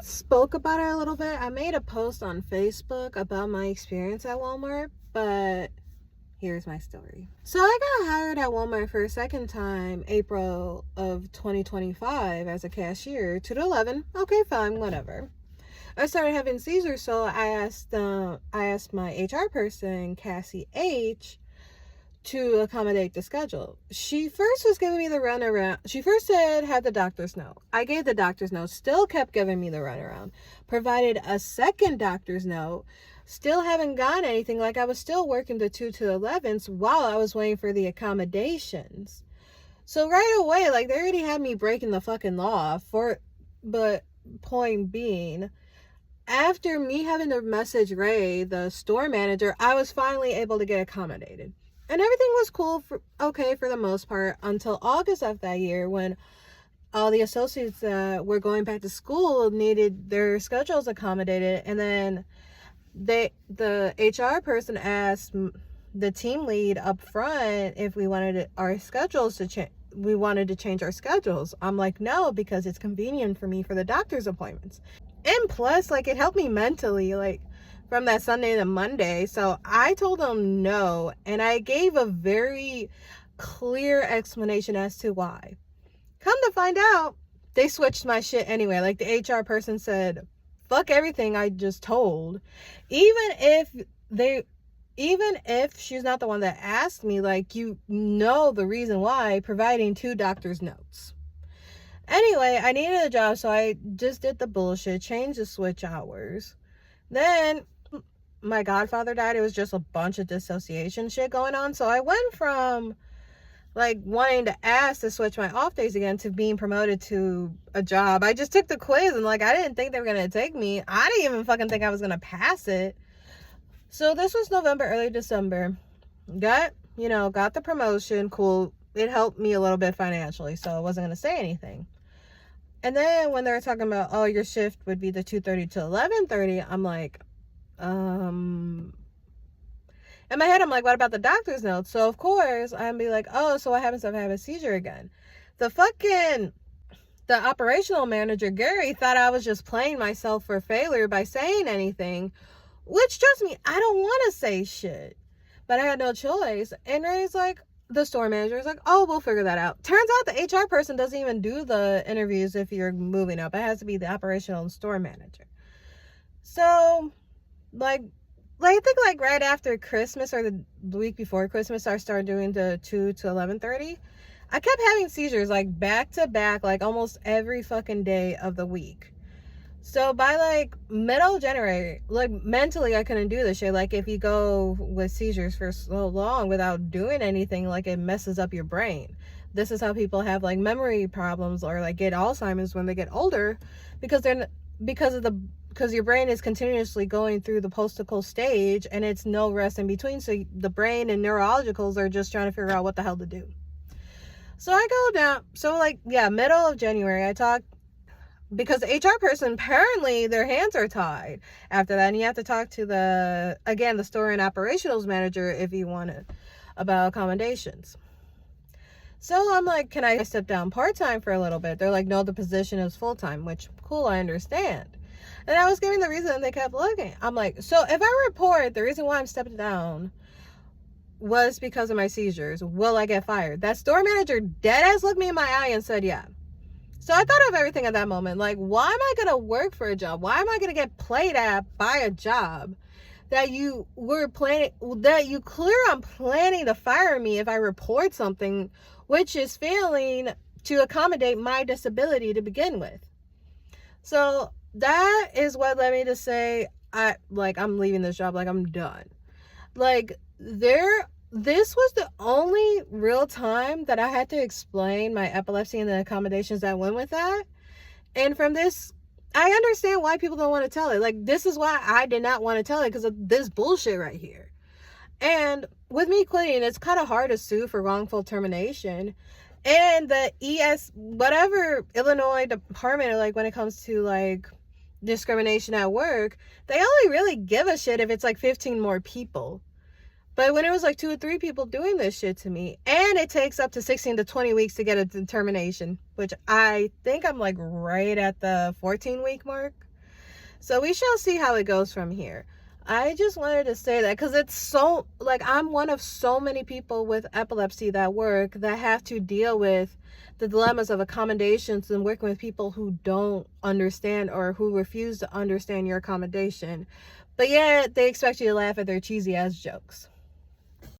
spoke about it a little bit. I made a post on Facebook about my experience at Walmart, but here's my story. So I got hired at Walmart for a second time, April of 2025, as a cashier, 2 to 11. Okay, fine, whatever. I started having seizures, so I asked my HR person, Cassie H, to accommodate the schedule. She first was giving me the runaround. She first said, had the doctor's note. I gave the doctor's note, still kept giving me the runaround. Provided a second doctor's note, still haven't gotten anything. Like, I was still working the 2 to 11s while I was waiting for the accommodations. So right away, like, they already had me breaking the fucking law. But point being, after me having to message Ray, the store manager, I was finally able to get accommodated. And everything was cool for the most part until August of that year, when all the associates that were going back to school needed their schedules accommodated. And then the HR person asked the team lead up front if we wanted our schedules to change. We wanted to change our schedules. I'm like, no, because it's convenient for me for the doctor's appointments. And plus, like, it helped me mentally, like, from that Sunday to Monday. So I told them no, and I gave a very clear explanation as to why. Come to find out, they switched my shit anyway. Like, the HR person said, fuck everything I just told. Even if she's not the one that asked me, like, you know the reason why, providing 2 doctor's notes. Anyway, I needed a job, so I just did the bullshit, changed the switch hours. Then my godfather died. It was just a bunch of dissociation shit going on. So I went from, like, wanting to ask to switch my off days again to being promoted to a job. I just took the quiz, and, like, I didn't think they were going to take me. I didn't even fucking think I was going to pass it. So this was November, early December. Got the promotion. Cool. It helped me a little bit financially, so I wasn't going to say anything. And then when they were talking about, oh, your shift would be the 2:30 to 11:30, I'm like, in my head, I'm like, what about the doctor's note? So of course I'd be like, oh, so what happens if I have a seizure again? The operational manager, Gary, thought I was just playing myself for failure by saying anything, which, trust me, I don't want to say shit, but I had no choice. And Ray's like, the store manager is like, oh, we'll figure that out. Turns out the HR person doesn't even do the interviews if you're moving up. It has to be the operational and store manager. So, like I think, like, right after Christmas or the week before Christmas, I started doing the 2 to 11:30. I kept having seizures, like, back to back, like, almost every fucking day of the week. So by, like, middle of January, like, mentally I couldn't do this shit. Like, if you go with seizures for so long without doing anything, like, it messes up your brain. This is how people have, like, memory problems or, like, get Alzheimer's when they get older, because your brain is continuously going through the post-acute stage, and it's no rest in between. So the brain and neurologicals are just trying to figure out what the hell to do. So I go down. So, like, yeah, middle of January, I talk, because the HR person, apparently their hands are tied after that. And you have to talk to the store and operations manager if you want it, about accommodations. So I'm like, can I step down part-time for a little bit? They're like, no, the position is full-time, which, cool, I understand. And I was giving the reason, and they kept looking. I'm like, so if I report the reason why I'm stepping down was because of my seizures, will I get fired? That store manager deadass looked me in my eye and said, yeah. So I thought of everything at that moment. Like, why am I going to work for a job? Why am I going to get played at by a job that you clear on planning to fire me if I report something which is failing to accommodate my disability to begin with? So that is what led me to say, I'm leaving this job. Like, I'm done. Like, this was the only real time that I had to explain my epilepsy and the accommodations that went with that. And from this, I understand why people don't want to tell it. Like, this is why I did not want to tell it, because of this bullshit right here. And with me quitting, it's kind of hard to sue for wrongful termination. And the Illinois department, like, when it comes to, like, discrimination at work, they only really give a shit if it's like 15 more people. But when it was like 2 or 3 people doing this shit to me, and it takes up to 16 to 20 weeks to get a determination, which I think I'm like right at the 14-week mark. So we shall see how it goes from here. I just wanted to say that because it's so, like, I'm one of so many people with epilepsy that work that have to deal with the dilemmas of accommodations and working with people who don't understand or who refuse to understand your accommodation. But yet they expect you to laugh at their cheesy ass jokes.